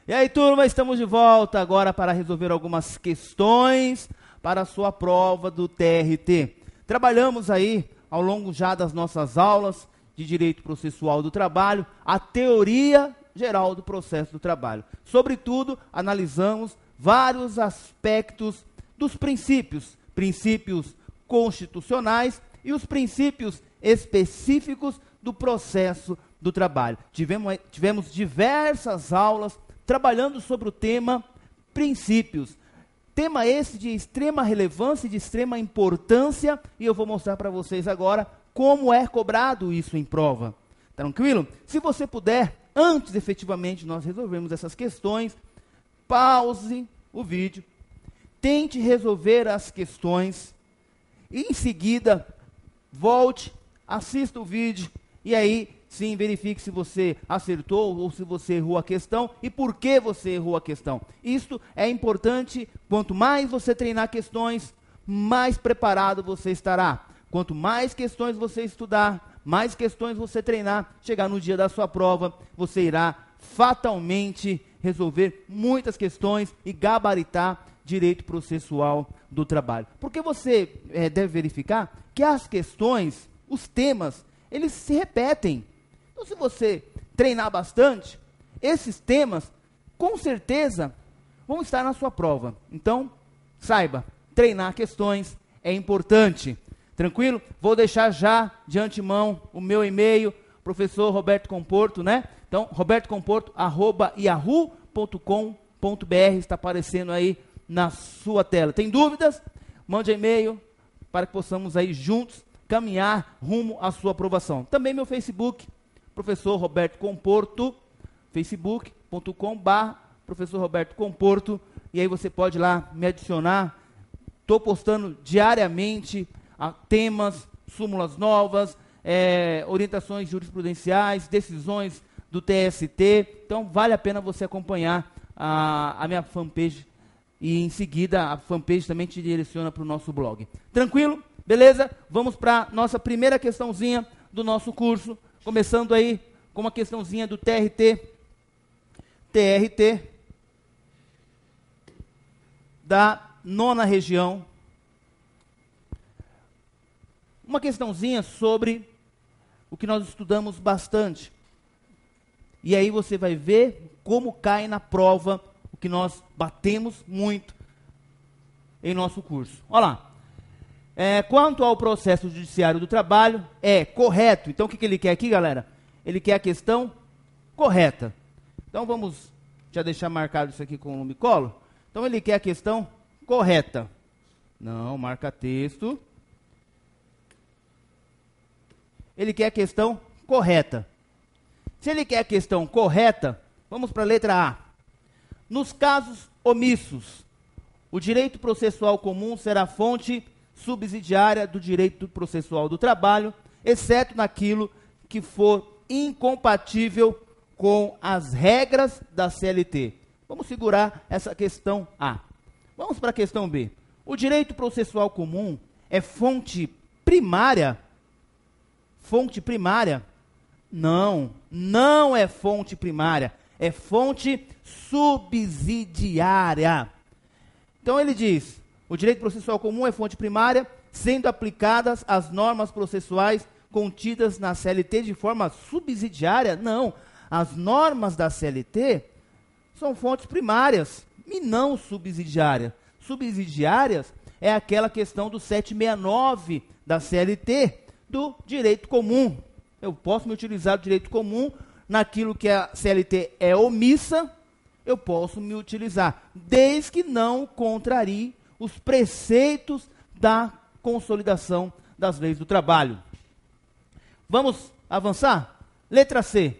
E aí, turma, estamos de volta agora para resolver algumas questões para a sua prova do TRT. Trabalhamos aí, ao longo já das nossas aulas de Direito Processual do Trabalho, a teoria geral do processo do trabalho. Sobretudo, analisamos vários aspectos dos princípios constitucionais e os princípios específicos do processo do trabalho. Tivemos diversas aulas trabalhando sobre o tema princípios. Tema esse de extrema relevância e de extrema importância, e eu vou mostrar para vocês agora como é cobrado isso em prova. Tranquilo? Se você puder, antes efetivamente nós resolvermos essas questões, pause o vídeo, tente resolver as questões, e em seguida, volte, assista o vídeo, e aí sim, verifique se você acertou ou se você errou a questão e por que você errou a questão. Isto é importante, quanto mais você treinar questões, mais preparado você estará. Quanto mais questões você estudar, mais questões você treinar, chegar no dia da sua prova, você irá fatalmente resolver muitas questões e gabaritar direito processual do trabalho. Porque você deve verificar que as questões, os temas, eles se repetem. Então, se você treinar bastante, esses temas, com certeza, vão estar na sua prova. Então, saiba, treinar questões é importante. Tranquilo? Vou deixar já, de antemão, o meu e-mail, professor Roberto Comporto, né? Então, robertocomporto@yahoo.com.br, está aparecendo aí na sua tela. Tem dúvidas? Mande e-mail para que possamos aí juntos caminhar rumo à sua aprovação. Também meu Facebook, professor Roberto Comporto, facebook.com/professor Roberto Comporto, e aí você pode lá me adicionar. Estou postando diariamente temas, súmulas novas, orientações jurisprudenciais, decisões do TST, então vale a pena você acompanhar a minha fanpage, e em seguida a fanpage também te direciona para o nosso blog. Tranquilo? Beleza? Vamos para a nossa primeira questãozinha do nosso curso, começando aí com uma questãozinha do TRT da 9ª região. Uma questãozinha sobre o que nós estudamos bastante. E aí você vai ver como cai na prova o que nós batemos muito em nosso curso. Olha lá. Quanto ao processo judiciário do trabalho, é correto. Então, o que ele quer aqui, galera? Ele quer a questão correta. Então, vamos já deixar marcado isso aqui com o lumicolo. Então, ele quer a questão correta. Não, marca texto. Ele quer a questão correta. Se ele quer a questão correta, vamos para a letra A. Nos casos omissos, o direito processual comum será fonte subsidiária do direito processual do trabalho, exceto naquilo que for incompatível com as regras da CLT. Vamos segurar essa questão A. Vamos para a questão B. O direito processual comum é fonte primária? Fonte primária? Não, não é fonte primária, é fonte subsidiária. Então ele diz: o direito processual comum é fonte primária, sendo aplicadas as normas processuais contidas na CLT de forma subsidiária? Não, as normas da CLT são fontes primárias e não subsidiárias. Subsidiárias é aquela questão do 769 da CLT, do direito comum. Eu posso me utilizar do direito comum naquilo que a CLT é omissa, eu posso me utilizar, desde que não contrarie os preceitos da consolidação das leis do trabalho. Vamos avançar? Letra C.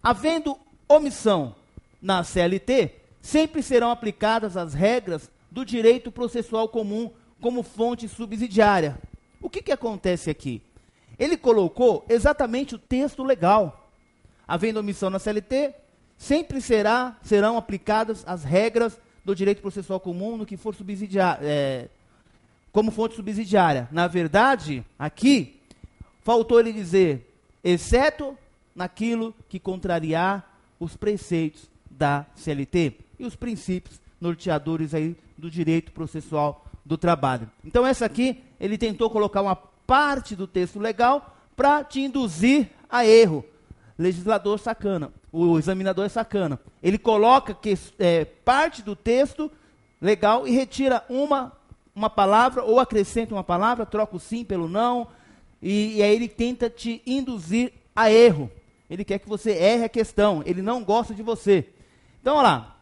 Havendo omissão na CLT, sempre serão aplicadas as regras do direito processual comum como fonte subsidiária. O que acontece aqui? Ele colocou exatamente o texto legal. Havendo omissão na CLT, sempre serão aplicadas as regras do direito processual comum no que for como fonte subsidiária. Na verdade, aqui, faltou ele dizer, exceto naquilo que contrariar os preceitos da CLT e os princípios norteadores aí do direito processual do trabalho. Então essa aqui, ele tentou colocar uma parte do texto legal para te induzir a erro. Legislador sacana, o examinador é sacana. Ele coloca parte do texto legal e retira uma palavra ou acrescenta uma palavra, troca o sim pelo não, e aí ele tenta te induzir a erro. Ele quer que você erre a questão, ele não gosta de você. Então, olha lá.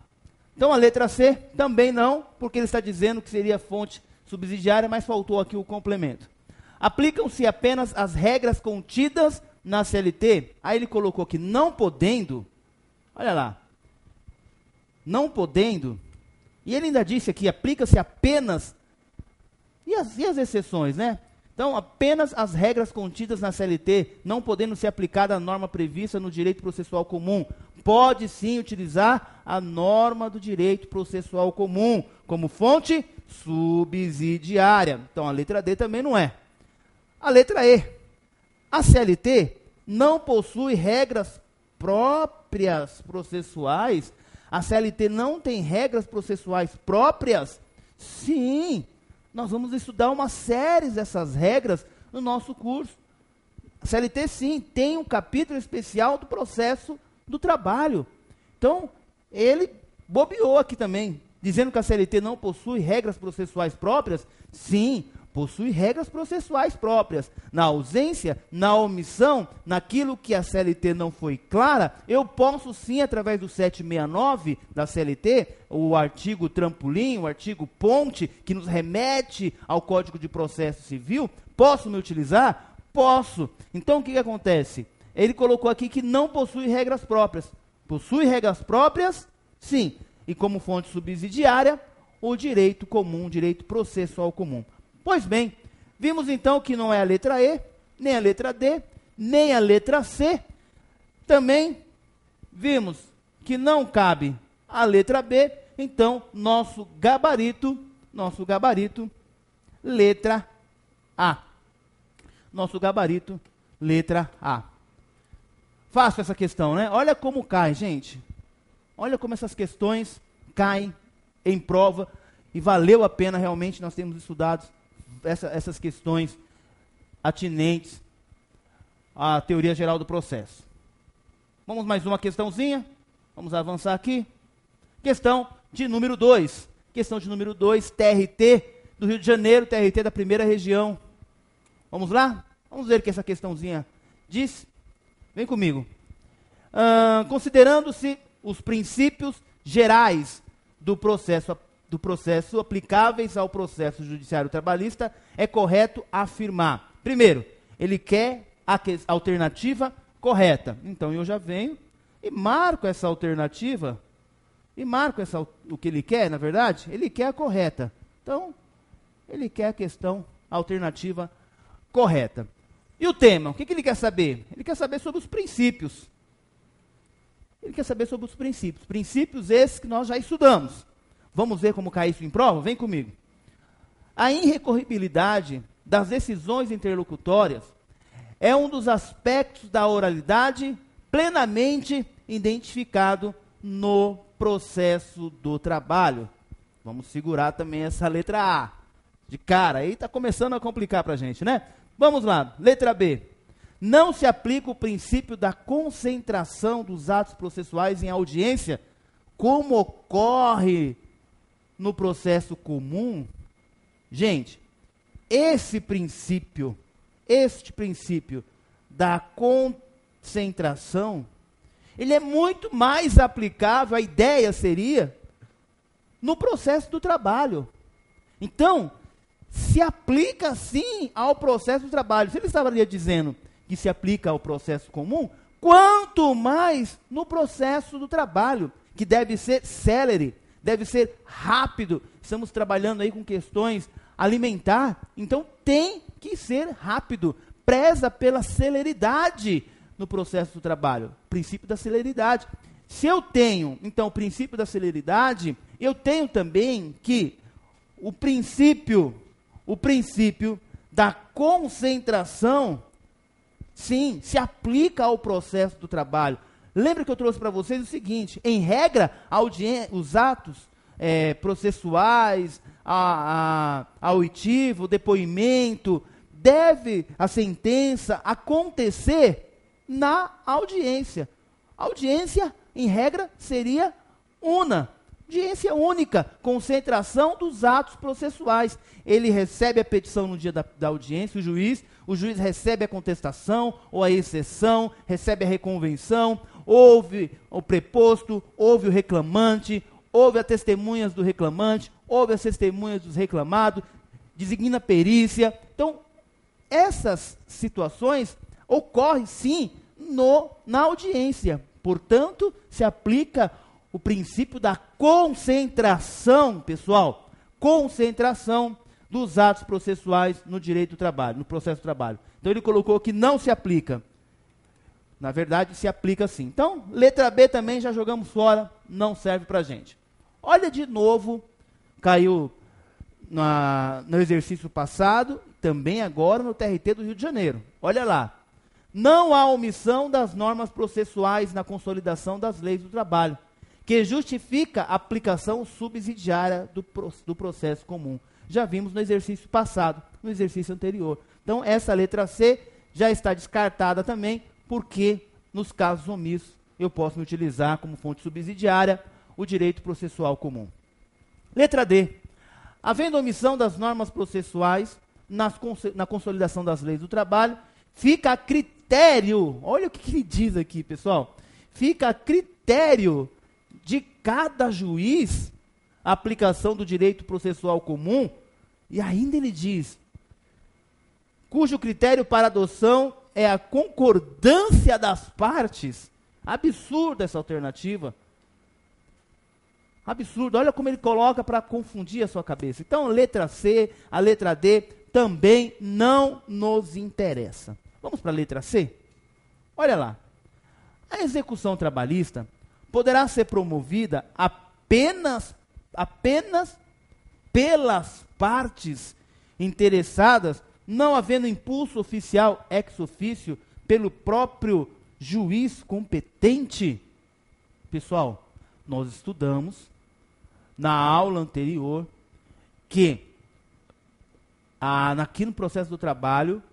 Então, a letra C também não, porque ele está dizendo que seria fonte subsidiária, mas faltou aqui o complemento. Aplicam-se apenas as regras contidas na CLT. Aí ele colocou aqui, não podendo, olha lá, não podendo, e ele ainda disse aqui, aplica-se apenas, e as exceções, né? Então, apenas as regras contidas na CLT, não podendo ser aplicada a norma prevista no direito processual comum. Pode sim utilizar a norma do direito processual comum como fonte subsidiária. Então, a letra D também não é. A letra E. A CLT não possui regras próprias processuais. A CLT não tem regras processuais próprias? Sim. Nós vamos estudar uma série dessas regras no nosso curso. A CLT, sim, tem um capítulo especial do processo do trabalho. Então, ele bobeou aqui também, dizendo que a CLT não possui regras processuais próprias. Sim, possui regras processuais próprias. Na ausência, na omissão, naquilo que a CLT não foi clara, eu posso sim, através do 769 da CLT, o artigo trampolim, o artigo ponte, que nos remete ao Código de Processo Civil, posso me utilizar? Posso. Então, o que acontece? Ele colocou aqui que não possui regras próprias. Possui regras próprias? Sim. E como fonte subsidiária, o direito comum, o direito processual comum. Pois bem, vimos então que não é a letra E, nem a letra D, nem a letra C. Também vimos que não cabe a letra B, então nosso gabarito, letra A. Nosso gabarito, letra A. Fácil essa questão, né? Olha como cai, gente. Olha como essas questões caem em prova e valeu a pena realmente nós termos estudado essas questões atinentes à teoria geral do processo. Vamos mais uma questãozinha. Vamos avançar aqui. Questão de número 2. Questão de número 2, TRT do Rio de Janeiro, TRT da primeira região. Vamos lá? Vamos ver o que essa questãozinha diz. Vem comigo. Considerando-se os princípios gerais do processo aplicáveis ao processo judiciário trabalhista, é correto afirmar. Primeiro, ele quer a alternativa correta. Então, eu já venho e marco essa alternativa, o que ele quer, na verdade, ele quer a correta. Então, ele quer a alternativa correta. E o tema, o que ele quer saber? Ele quer saber sobre os princípios. Ele quer saber sobre os princípios. Princípios esses que nós já estudamos. Vamos ver como cai isso em prova? Vem comigo. A irrecorribilidade das decisões interlocutórias é um dos aspectos da oralidade plenamente identificado no processo do trabalho. Vamos segurar também essa letra A. De cara, aí está começando a complicar para a gente, né? Vamos lá, letra B. Não se aplica o princípio da concentração dos atos processuais em audiência, como ocorre no processo comum. Gente, este princípio da concentração, ele é muito mais aplicável, a ideia seria, no processo do trabalho. Então, se aplica sim ao processo do trabalho. Se ele estaria dizendo que se aplica ao processo comum, quanto mais no processo do trabalho, que deve ser célere, deve ser rápido. Estamos trabalhando aí com questões alimentar, então tem que ser rápido. Preza pela celeridade no processo do trabalho. Princípio da celeridade. Se eu tenho, então, o princípio da celeridade, eu tenho também que o princípio da concentração, sim, se aplica ao processo do trabalho. Lembra que eu trouxe para vocês o seguinte: em regra, os atos processuais, a oitiva, o depoimento, deve a sentença acontecer na audiência. Audiência, em regra, seria audiência única, concentração dos atos processuais. Ele recebe a petição no dia da audiência, o juiz recebe a contestação ou a exceção, recebe a reconvenção, ouve o preposto, ouve o reclamante, ouve as testemunhas do reclamante, ouve as testemunhas dos reclamados, designa perícia. Então, essas situações ocorrem sim na audiência. Portanto, se aplica o princípio da concentração, pessoal, concentração dos atos processuais no direito do trabalho, no processo do trabalho. Então ele colocou que não se aplica. Na verdade, se aplica sim. Então, letra B também já jogamos fora, não serve para a gente. Olha de novo, caiu no exercício passado, também agora no TRT do Rio de Janeiro. Olha lá. Não há omissão das normas processuais na consolidação das leis do trabalho, que justifica a aplicação subsidiária do processo comum. Já vimos no exercício passado, no exercício anterior. Então, essa letra C já está descartada também, porque nos casos omissos eu posso me utilizar como fonte subsidiária o direito processual comum. Letra D. Havendo omissão das normas processuais na consolidação das leis do trabalho, fica a critério, olha o que ele diz aqui, pessoal, fica a critério de cada juiz a aplicação do direito processual comum, e ainda ele diz, cujo critério para adoção é a concordância das partes. Absurda essa alternativa. Absurdo, olha como ele coloca para confundir a sua cabeça. Então, a letra C, a letra D, também não nos interessa. Vamos para a letra C? Olha lá. A execução trabalhista poderá ser promovida apenas pelas partes interessadas, não havendo impulso oficial ex officio pelo próprio juiz competente. Pessoal, nós estudamos na aula anterior que aqui no processo do trabalho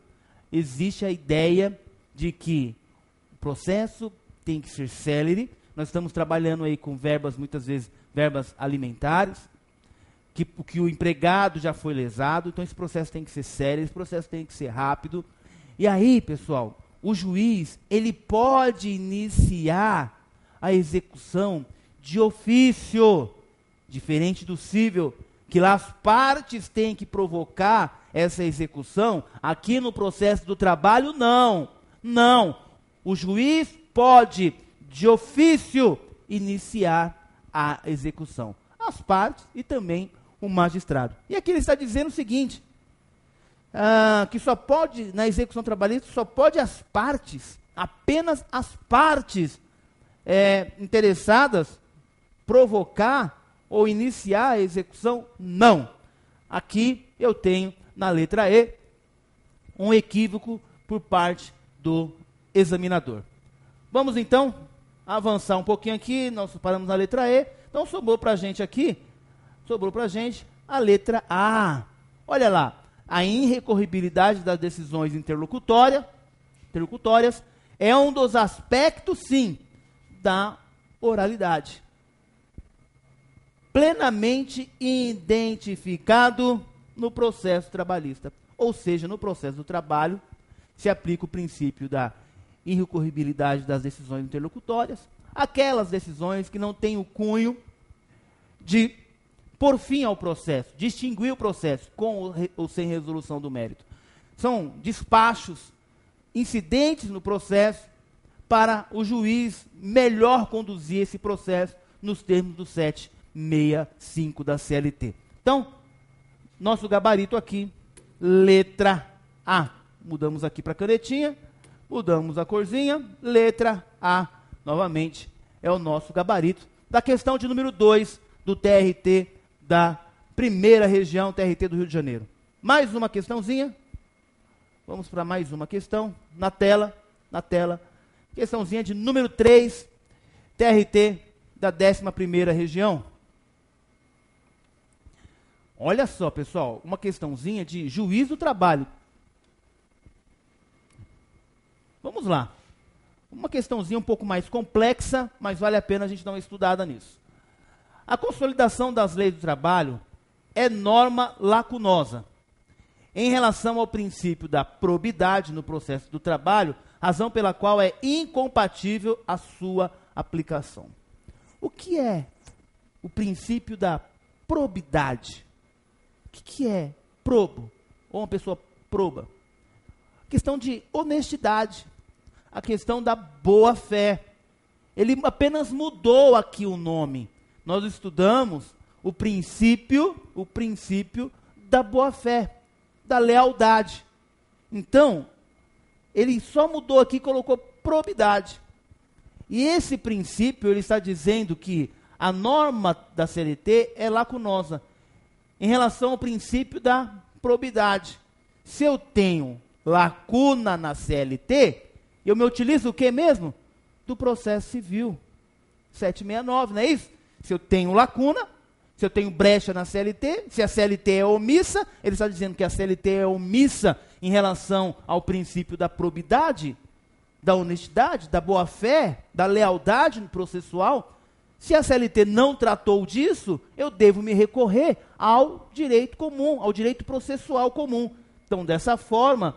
existe a ideia de que o processo tem que ser célere. Nós estamos trabalhando aí com verbas, muitas vezes, verbas alimentares, que o empregado já foi lesado, então esse processo tem que ser sério, esse processo tem que ser rápido. E aí, pessoal, o juiz, ele pode iniciar a execução de ofício, diferente do cível, que lá as partes têm que provocar essa execução. Aqui no processo do trabalho, não. Não. O juiz pode, de ofício, iniciar a execução. As partes e também o magistrado. E aqui ele está dizendo o seguinte, que só pode, na execução trabalhista, só pode as partes, apenas as partes interessadas, provocar ou iniciar a execução? Não. Aqui eu tenho, na letra E, um equívoco por parte do examinador. Vamos então avançar um pouquinho aqui, nós paramos na letra E, então sobrou para a gente aqui, a letra A. Olha lá, a irrecorribilidade das decisões interlocutórias é um dos aspectos, sim, da oralidade. Plenamente identificado no processo trabalhista. Ou seja, no processo do trabalho, se aplica o princípio da irrecorribilidade das decisões interlocutórias, aquelas decisões que não têm o cunho de pôr fim ao processo, de extinguir o processo, com ou sem resolução do mérito. São despachos, incidentes no processo, para o juiz melhor conduzir esse processo nos termos do 765 da CLT. Então, nosso gabarito aqui, letra A. Mudamos aqui para a canetinha, mudamos a corzinha, letra A, novamente, é o nosso gabarito da questão de número 2 do TRT da primeira região, TRT do Rio de Janeiro. Mais uma questãozinha, vamos para mais uma questão, na tela, questãozinha de número 3, TRT da 11ª região. Olha só, pessoal, uma questãozinha de juiz do trabalho. Vamos lá. Uma questãozinha um pouco mais complexa, mas vale a pena a gente dar uma estudada nisso. A consolidação das leis do trabalho é norma lacunosa em relação ao princípio da probidade no processo do trabalho, razão pela qual é incompatível a sua aplicação. O que é o princípio da probidade? O que é probo? Ou uma pessoa proba? A questão de honestidade, a questão da boa-fé. Ele apenas mudou aqui o nome. Nós estudamos o princípio da boa-fé, da lealdade. Então, ele só mudou aqui e colocou probidade. E esse princípio, ele está dizendo que a norma da CLT é lacunosa em relação ao princípio da probidade. Se eu tenho lacuna na CLT, eu me utilizo o que mesmo? Do processo civil. 769, não é isso? Se eu tenho lacuna, se eu tenho brecha na CLT, se a CLT é omissa, ele está dizendo que a CLT é omissa em relação ao princípio da probidade, da honestidade, da boa-fé, da lealdade processual. Se a CLT não tratou disso, eu devo me recorrer ao direito comum, ao direito processual comum. Então, dessa forma,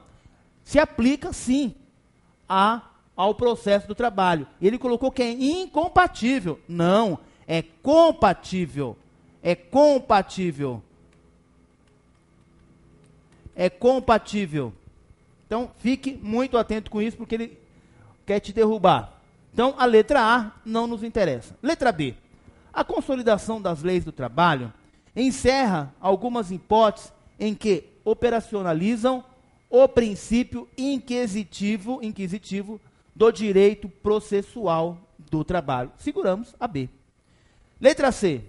se aplica sim ao processo do trabalho. Ele colocou que é incompatível. Não, é compatível. É compatível. É compatível. Então, fique muito atento com isso, porque ele quer te derrubar. Então, a letra A não nos interessa. Letra B. A consolidação das leis do trabalho encerra algumas hipóteses em que operacionalizam o princípio inquisitivo do direito processual do trabalho. Seguramos a B. Letra C.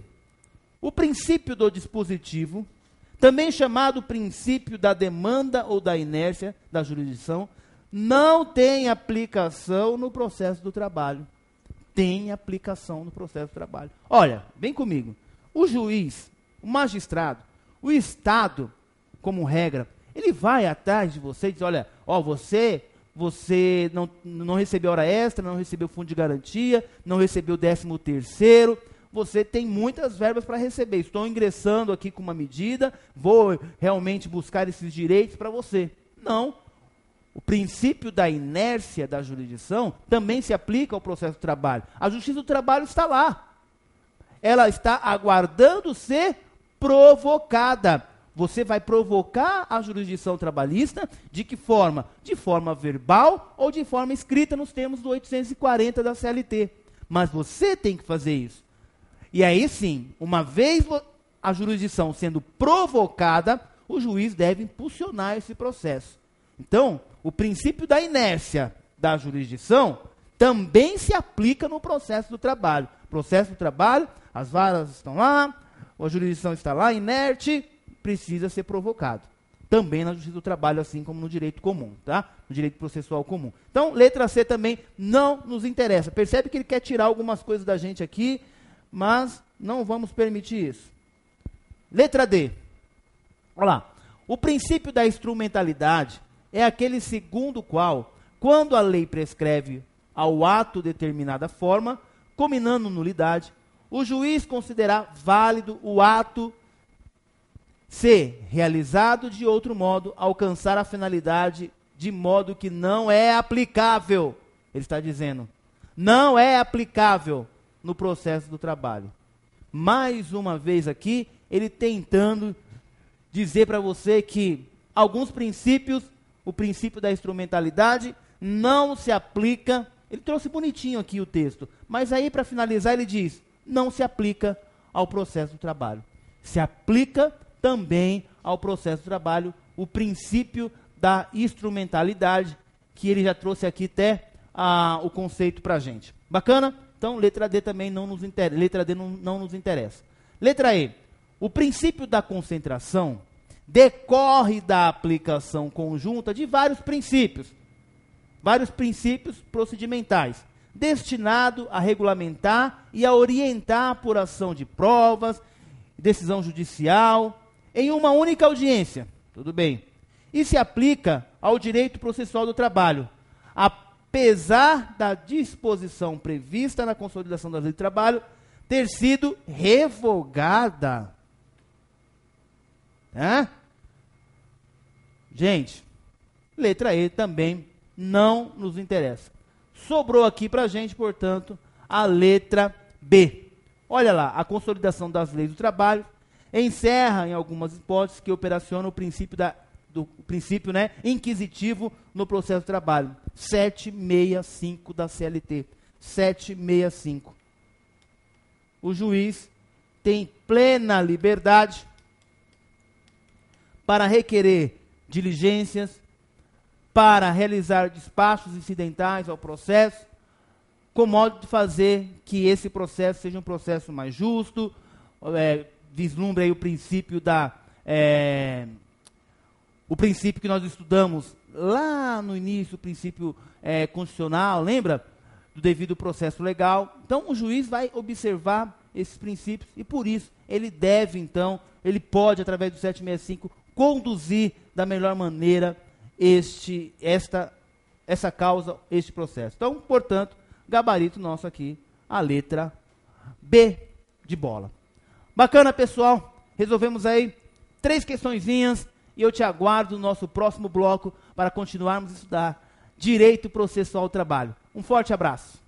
O princípio do dispositivo, também chamado princípio da demanda ou da inércia da jurisdição, não tem aplicação no processo do trabalho. Tem aplicação no processo do trabalho. Olha, vem comigo. O juiz, o magistrado, o Estado, como regra, ele vai atrás de você e diz, olha, você não recebeu hora extra, não recebeu fundo de garantia, não recebeu 13º, você tem muitas verbas para receber. Estou ingressando aqui com uma medida, vou realmente buscar esses direitos para você. Não. O princípio da inércia da jurisdição também se aplica ao processo do trabalho. A justiça do trabalho está lá. Ela está aguardando ser provocada. Você vai provocar a jurisdição trabalhista de que forma? De forma verbal ou de forma escrita nos termos do 840 da CLT. Mas você tem que fazer isso. E aí sim, uma vez a jurisdição sendo provocada, o juiz deve impulsionar esse processo. Então, o princípio da inércia da jurisdição também se aplica no processo do trabalho. Processo do trabalho, as varas estão lá, a jurisdição está lá, inerte, precisa ser provocado. Também na justiça do trabalho, assim como no direito comum, tá? No direito processual comum. Então, letra C também não nos interessa. Percebe que ele quer tirar algumas coisas da gente aqui, mas não vamos permitir isso. Letra D. Olha lá. O princípio da instrumentalidade é aquele segundo o qual, quando a lei prescreve ao ato determinada forma, combinando nulidade, o juiz considerar válido o ato ser realizado de outro modo, alcançar a finalidade de modo que não é aplicável. Ele está dizendo, não é aplicável no processo do trabalho. Mais uma vez aqui, ele tentando dizer para você que alguns princípios, o princípio da instrumentalidade, não se aplica. Ele trouxe bonitinho aqui o texto, mas aí para finalizar ele diz, não se aplica ao processo do trabalho. Se aplica também ao processo do trabalho o princípio da instrumentalidade, que ele já trouxe aqui até o conceito para a gente. Bacana? Então, letra D também não nos interessa. Letra D não nos interessa. Letra E. O princípio da concentração decorre da aplicação conjunta de vários princípios procedimentais. destinado a regulamentar e a orientar a apuração de provas, decisão judicial, em uma única audiência. Tudo bem. E se aplica ao direito processual do trabalho, apesar da disposição prevista na consolidação das leis do trabalho ter sido revogada. Gente, letra E também não nos interessa. Sobrou aqui para a gente, portanto, a letra B. Olha lá, a consolidação das leis do trabalho encerra, em algumas hipóteses, que operaciona o princípio inquisitivo no processo de trabalho. 765 da CLT. 765. O juiz tem plena liberdade para requerer diligências, para realizar despachos incidentais ao processo, com modo de fazer que esse processo seja um processo mais justo, vislumbre aí o princípio o princípio que nós estudamos lá no início, o princípio constitucional, lembra? Do devido processo legal. Então, o juiz vai observar esses princípios e, por isso, ele pode, através do 765, conduzir da melhor maneira essa causa, este processo. Então, portanto, gabarito nosso aqui, a letra B de bola. Bacana, pessoal? Resolvemos aí 3 questõezinhas e eu te aguardo no nosso próximo bloco para continuarmos a estudar Direito Processual do Trabalho. Um forte abraço.